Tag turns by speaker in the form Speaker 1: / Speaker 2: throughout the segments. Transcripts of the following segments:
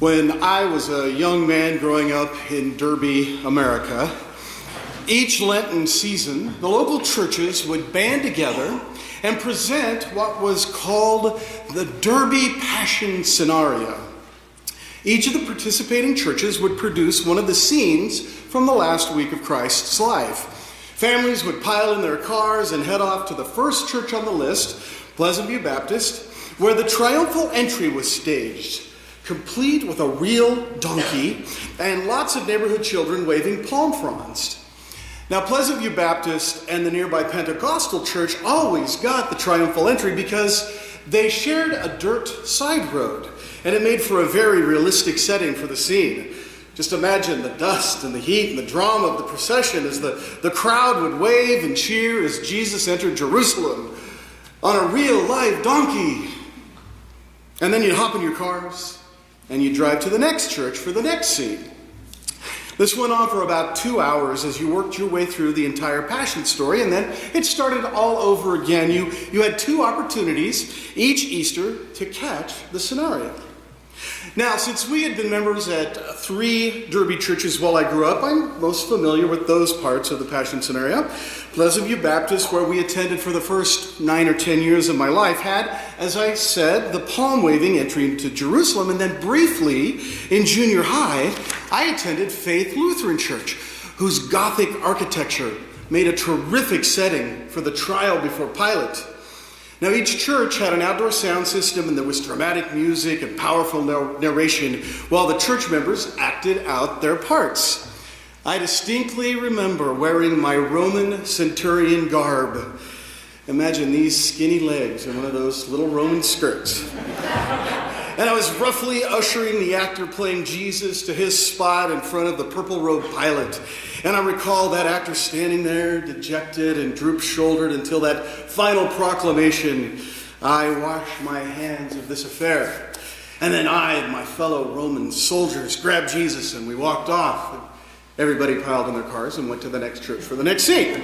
Speaker 1: When I was a young man growing up in Derby, America, each Lenten season, the local churches would band together and present what was called the Derby Passion Scenario. Each of the participating churches would produce one of the scenes from the last week of Christ's life. Families would pile in their cars and head off to the first church on the list, Pleasant View Baptist, where the triumphal entry was staged, complete with a real donkey and lots of neighborhood children waving palm fronds. Now, Pleasant View Baptist and the nearby Pentecostal church always got the triumphal entry because they shared a dirt side road, and it made for a very realistic setting for the scene. Just imagine the dust and the heat and the drama of the procession as the crowd would wave and cheer as Jesus entered Jerusalem on a real live donkey. And then you'd hop in your cars and you drive to the next church for the next scene. This went on for about 2 hours as you worked your way through the entire Passion story, and then it started all over again. You had 2 opportunities each Easter to catch the scenario. Now, since we had been members at 3 Derby churches while I grew up, I'm most familiar with those parts of the Passion scenario. Pleasant View Baptist, where we attended for the first 9 or 10 years of my life, had, as I said, the palm-waving entry into Jerusalem, and then briefly in junior high, I attended Faith Lutheran Church, whose Gothic architecture made a terrific setting for the trial before Pilate. Now, each church had an outdoor sound system, and there was dramatic music and powerful narration while the church members acted out their parts. I distinctly remember wearing my Roman centurion garb. Imagine these skinny legs and one of those little Roman skirts. And I was roughly ushering the actor playing Jesus to his spot in front of the purple-robed Pilate. And I recall that actor standing there, dejected and droop-shouldered until that final proclamation, "I wash my hands of this affair." And then I and my fellow Roman soldiers grabbed Jesus and we walked off. And everybody piled in their cars and went to the next church for the next scene.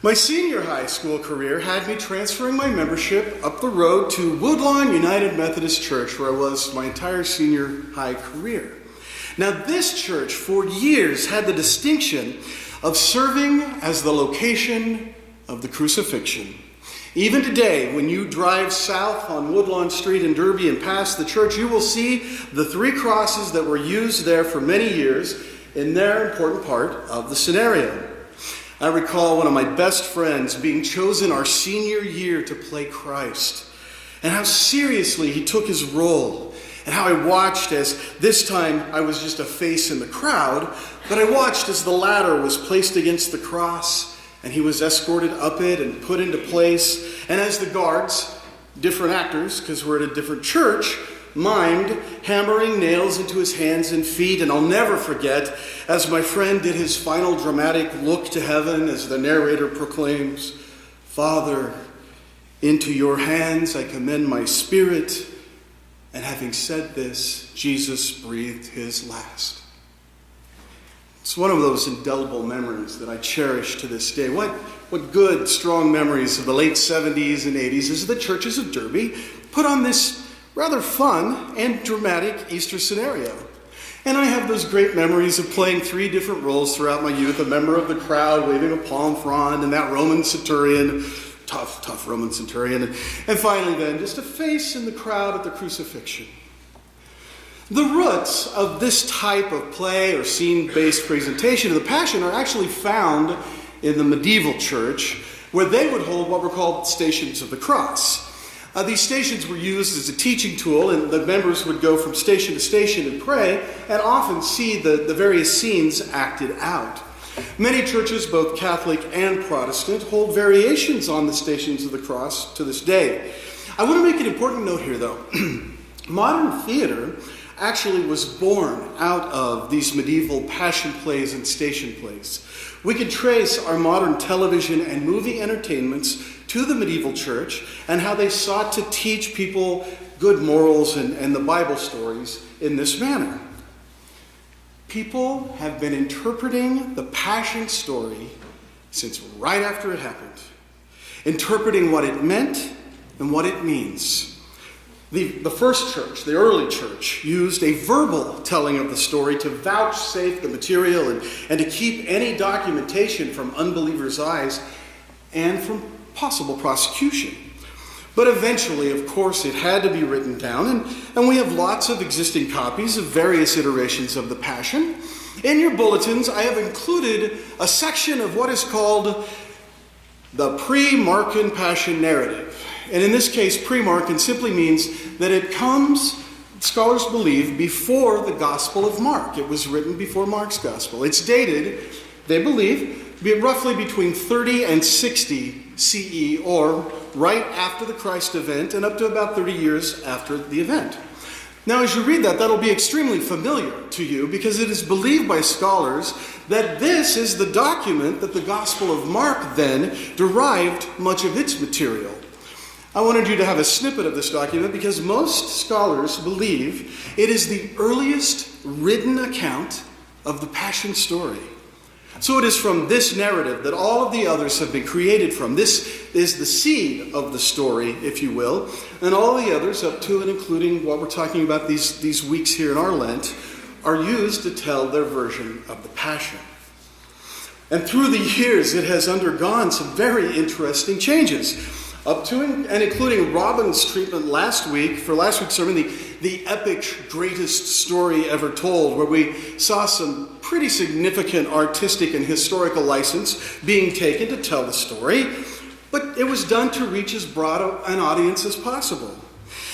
Speaker 1: My senior high school career had me transferring my membership up the road to Woodlawn United Methodist Church, where I was my entire senior high career. Now, this church for years had the distinction of serving as the location of the crucifixion. Even today, when you drive south on Woodlawn Street in Derby and past the church, you will see the 3 crosses that were used there for many years in their important part of the scenario. I recall one of my best friends being chosen our senior year to play Christ, and how seriously he took his role, and how I watched as this time I was just a face in the crowd, but I watched as the ladder was placed against the cross, and he was escorted up it and put into place, and as the guards, different actors, because we're at a different church, mimed hammering nails into his hands and feet. And I'll never forget as my friend did his final dramatic look to heaven as the narrator proclaims, "Father, into your hands I commend my spirit." And having said this, Jesus breathed his last. It's one of those indelible memories that I cherish to this day. What good, strong memories of the late 70s and 80s as the churches of Derby put on this rather fun and dramatic Easter scenario. And I have those great memories of playing 3 different roles throughout my youth: a member of the crowd waving a palm frond, and that Roman centurion, tough Roman centurion, and finally then just a face in the crowd at the crucifixion. The roots of this type of play or scene-based presentation of the Passion are actually found in the medieval church, where they would hold what were called Stations of the Cross. These stations were used as a teaching tool, and the members would go from station to station and pray, and often see the various scenes acted out. Many churches, both Catholic and Protestant, hold variations on the Stations of the Cross to this day. I want to make an important note here, though. Modern theater actually was born out of these medieval passion plays and station plays. We can trace our modern television and movie entertainments to the medieval church and how they sought to teach people good morals and the Bible stories in this manner. People have been interpreting the Passion story since right after it happened, interpreting what it meant and what it means. The first church, the early church, used a verbal telling of the story to vouchsafe the material and to keep any documentation from unbelievers' eyes and from possible prosecution. But eventually, of course, it had to be written down, and we have lots of existing copies of various iterations of the Passion. In your bulletins, I have included a section of what is called the pre-Markan Passion narrative. And in this case, pre-Markan simply means that it comes, scholars believe, before the Gospel of Mark. It was written before Mark's Gospel. It's dated, they believe, roughly between 30 and 60 CE, or right after the Christ event and up to about 30 years after the event. Now, as you read that, that'll be extremely familiar to you because it is believed by scholars that this is the document that the Gospel of Mark then derived much of its material. I wanted you to have a snippet of this document because most scholars believe it is the earliest written account of the Passion story. So it is from this narrative that all of the others have been created from. This is the seed of the story, if you will, and all the others up to and including what we're talking about these weeks here in our Lent are used to tell their version of the Passion. And through the years, it has undergone some very interesting changes. Up to and including Robin's treatment last week, for last week's sermon, the epic greatest story ever told, where we saw some pretty significant artistic and historical license being taken to tell the story, but it was done to reach as broad an audience as possible.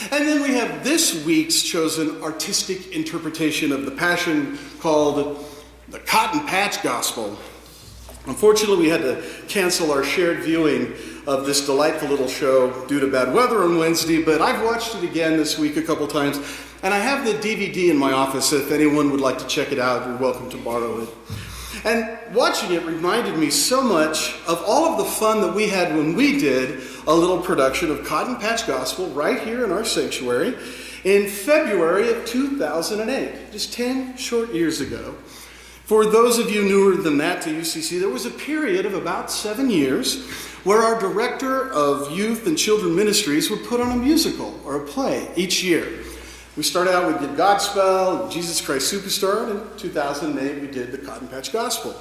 Speaker 1: And then we have this week's chosen artistic interpretation of the Passion called the Cotton Patch Gospel. Unfortunately, we had to cancel our shared viewing of this delightful little show due to bad weather on Wednesday, but I've watched it again this week a couple times, and I have the DVD in my office. If anyone would like to check it out, you're welcome to borrow it. And watching it reminded me so much of all of the fun that we had when we did a little production of Cotton Patch Gospel right here in our sanctuary in February of 2008, just 10 short years ago. For those of you newer than that to UCC, there was a period of about 7 years where our director of youth and children ministries would put on a musical or a play each year. We started out with Did Godspell, Jesus Christ Superstar, and in 2008 we did the Cotton Patch Gospel.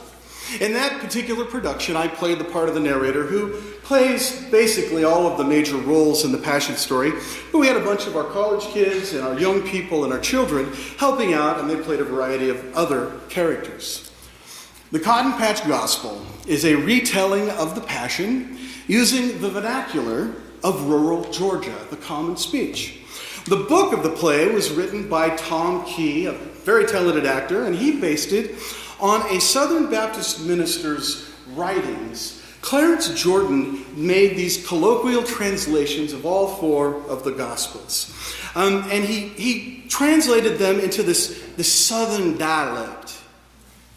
Speaker 1: In that particular production, I played the part of the narrator who plays basically all of the major roles in the Passion story, but we had a bunch of our college kids and our young people and our children helping out, and they played a variety of other characters. The Cotton Patch Gospel is a retelling of the Passion using the vernacular of rural Georgia, the common speech. The book of the play was written by Tom Key, a very talented actor, and he based it on a Southern Baptist minister's writings. Clarence Jordan made these colloquial translations of all four of the Gospels. And he translated them into this Southern dialect.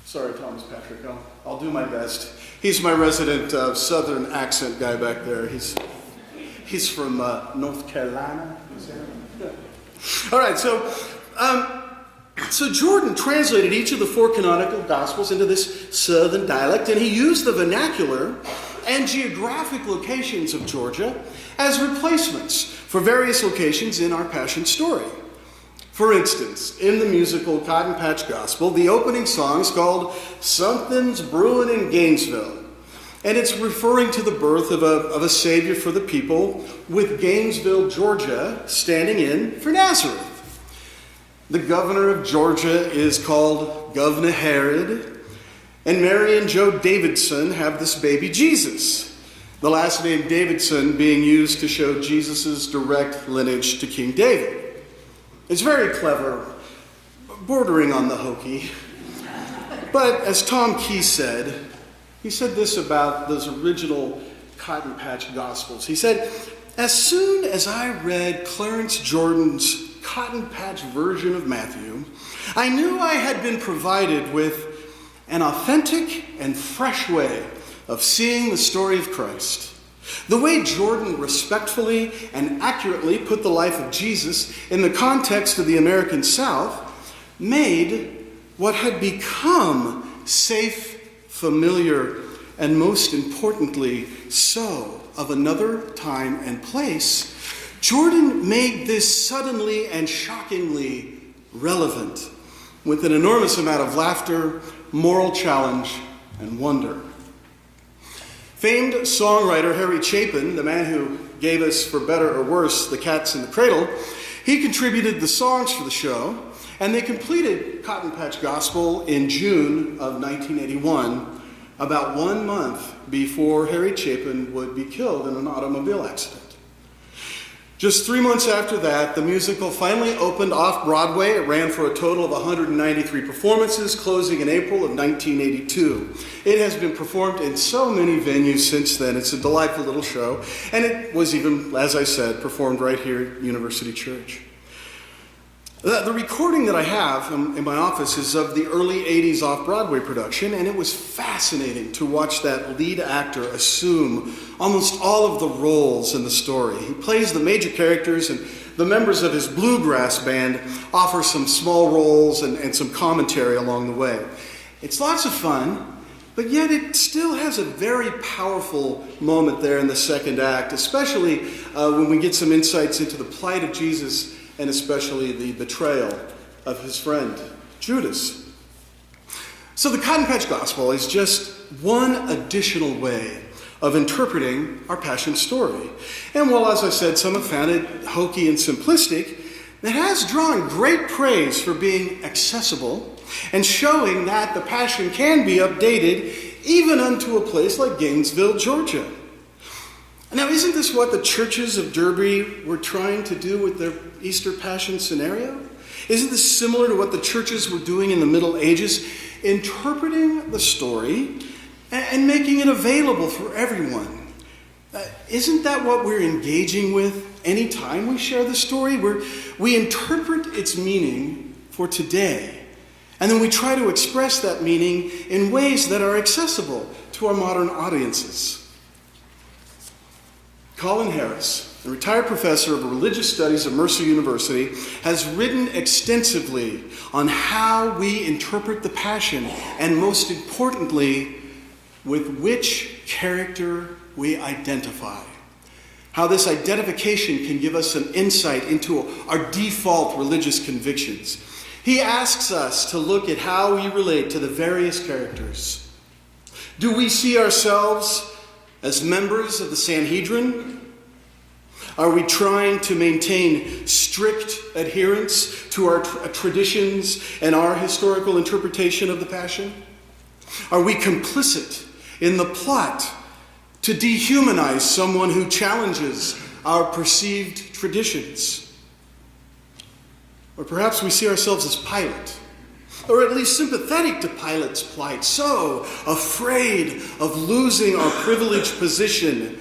Speaker 1: Sorry, Thomas Patrick, I'll do my best. He's my resident Southern accent guy back there. He's from North Carolina. All right, so Jordan translated each of the four canonical Gospels into this Southern dialect, and he used the vernacular and geographic locations of Georgia as replacements for various locations in our Passion story. For instance, in the musical Cotton Patch Gospel, the opening song is called Something's Brewing in Gainesville, and it's referring to the birth of a Savior for the people, with Gainesville, Georgia, standing in for Nazareth. The governor of Georgia is called Governor Herod, and Mary and Joe Davidson have this baby Jesus, the last name Davidson being used to show Jesus' direct lineage to King David. It's very clever, bordering on the hokey. But as Tom Key said, he said this about those original Cotton Patch Gospels. He said, as soon as I read Clarence Jordan's Cotton Patch version of Matthew, I knew I had been provided with an authentic and fresh way of seeing the story of Christ. The way Jordan respectfully and accurately put the life of Jesus in the context of the American South made what had become safe, familiar, and most importantly, so of another time and place, Jordan made this suddenly and shockingly relevant with an enormous amount of laughter, moral challenge, and wonder. Famed songwriter Harry Chapin, the man who gave us, for better or worse, The Cats in the Cradle, he contributed the songs for the show, and they completed Cotton Patch Gospel in June of 1981, about 1 month before Harry Chapin would be killed in an automobile accident. Just 3 months after that, the musical finally opened off-Broadway. It ran for a total of 193 performances, closing in April of 1982. It has been performed in so many venues since then. It's a delightful little show, and it was even, as I said, performed right here at University Church. The recording that I have in my office is of the early 80s off-Broadway production, and it was fascinating to watch that lead actor assume almost all of the roles in the story. He plays the major characters, and the members of his bluegrass band offer some small roles and some commentary along the way. It's lots of fun, but yet it still has a very powerful moment there in the second act, especially when we get some insights into the plight of Jesus and especially the betrayal of his friend, Judas. So the Cotton Patch Gospel is just one additional way of interpreting our Passion story. And while, as I said, some have found it hokey and simplistic, it has drawn great praise for being accessible and showing that the Passion can be updated even unto a place like Gainesville, Georgia. Now, isn't this what the churches of Derby were trying to do with their Easter Passion scenario? Isn't this similar to what the churches were doing in the Middle Ages? Interpreting the story and making it available for everyone. Isn't that what we're engaging with any time we share the story? We interpret its meaning for today, and then we try to express that meaning in ways that are accessible to our modern audiences. Colin Harris, a retired professor of religious studies at Mercer University, has written extensively on how we interpret the Passion, and most importantly, with which character we identify. How this identification can give us an insight into our default religious convictions. He asks us to look at how we relate to the various characters. Do we see ourselves as members of the Sanhedrin? Are we trying to maintain strict adherence to our traditions and our historical interpretation of the Passion? Are we complicit in the plot to dehumanize someone who challenges our perceived traditions? Or perhaps we see ourselves as Pilate, or at least sympathetic to Pilate's plight, so afraid of losing our privileged position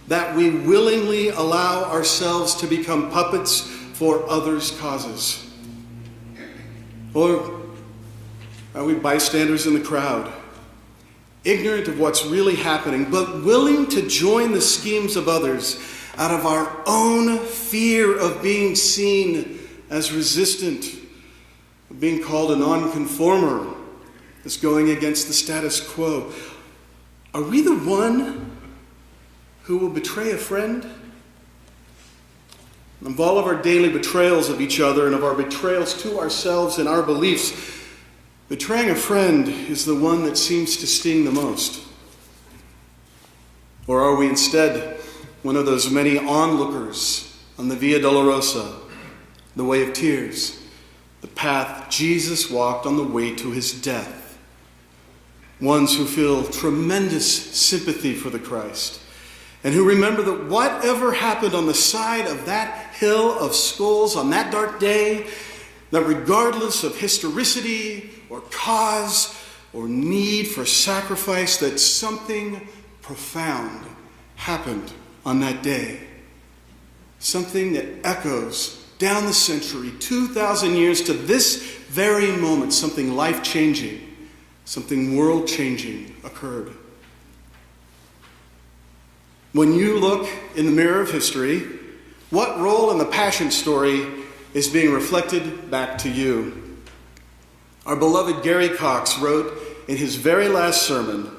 Speaker 1: that we willingly allow ourselves to become puppets for others' causes. Or are we bystanders in the crowd, ignorant of what's really happening, but willing to join the schemes of others out of our own fear of being seen as resistant, of being called a nonconformer, as going against the status quo? Are we the one who will betray a friend? Of all of our daily betrayals of each other and of our betrayals to ourselves and our beliefs, betraying a friend is the one that seems to sting the most. Or are we instead one of those many onlookers on the Via Dolorosa, the way of tears, the path Jesus walked on the way to his death? Ones who feel tremendous sympathy for the Christ, and who remember that whatever happened on the side of that hill of skulls on that dark day, that regardless of historicity or cause or need for sacrifice, that something profound happened on that day. Something that echoes down the century, 2,000 years to this very moment, something life-changing, something world-changing occurred. When you look in the mirror of history, what role in the Passion story is being reflected back to you? Our beloved Gary Cox wrote in his very last sermon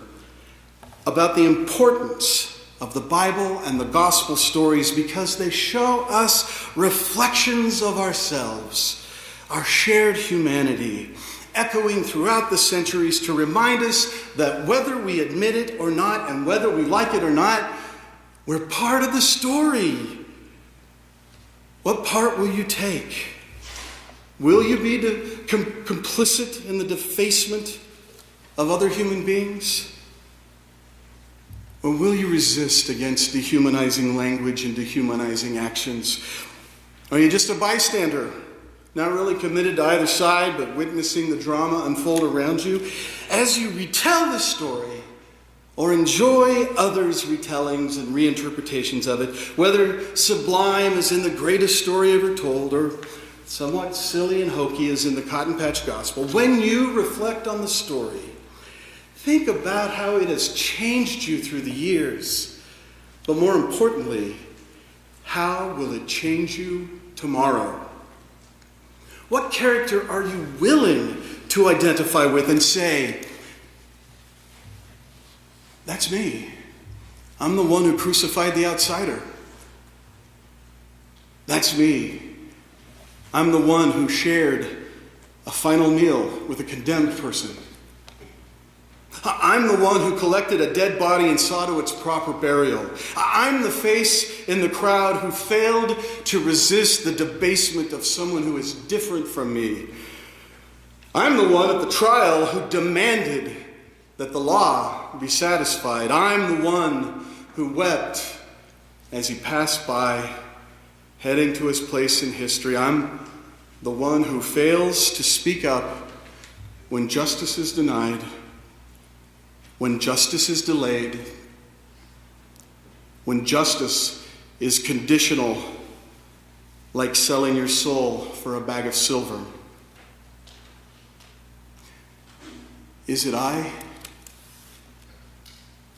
Speaker 1: about the importance of the Bible and the gospel stories because they show us reflections of ourselves, our shared humanity, echoing throughout the centuries to remind us that whether we admit it or not, and whether we like it or not, we're part of the story. What part will you take? Will you be complicit in the defacement of other human beings? Or will you resist against dehumanizing language and dehumanizing actions? Are you just a bystander, not really committed to either side, but witnessing the drama unfold around you as you retell the story or enjoy others' retellings and reinterpretations of it, whether sublime as in the greatest story ever told or somewhat silly and hokey as in the Cotton Patch Gospel? When you reflect on the story, think about how it has changed you through the years. But more importantly, how will it change you tomorrow? What character are you willing to identify with and say, that's me. I'm the one who crucified the outsider. That's me. I'm the one who shared a final meal with a condemned person. I'm the one who collected a dead body and saw to its proper burial. I'm the face in the crowd who failed to resist the debasement of someone who is different from me. I'm the one at the trial who demanded that the law be satisfied. I'm the one who wept as he passed by, heading to his place in history. I'm the one who fails to speak up when justice is denied, when justice is delayed, when justice is conditional, like selling your soul for a bag of silver. Is it I?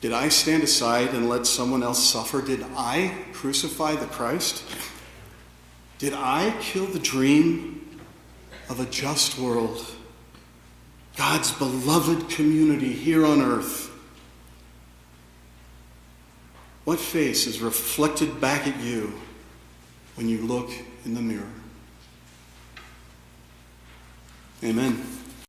Speaker 1: Did I stand aside and let someone else suffer? Did I crucify the Christ? Did I kill the dream of a just world? God's beloved community here on earth. What face is reflected back at you when you look in the mirror? Amen.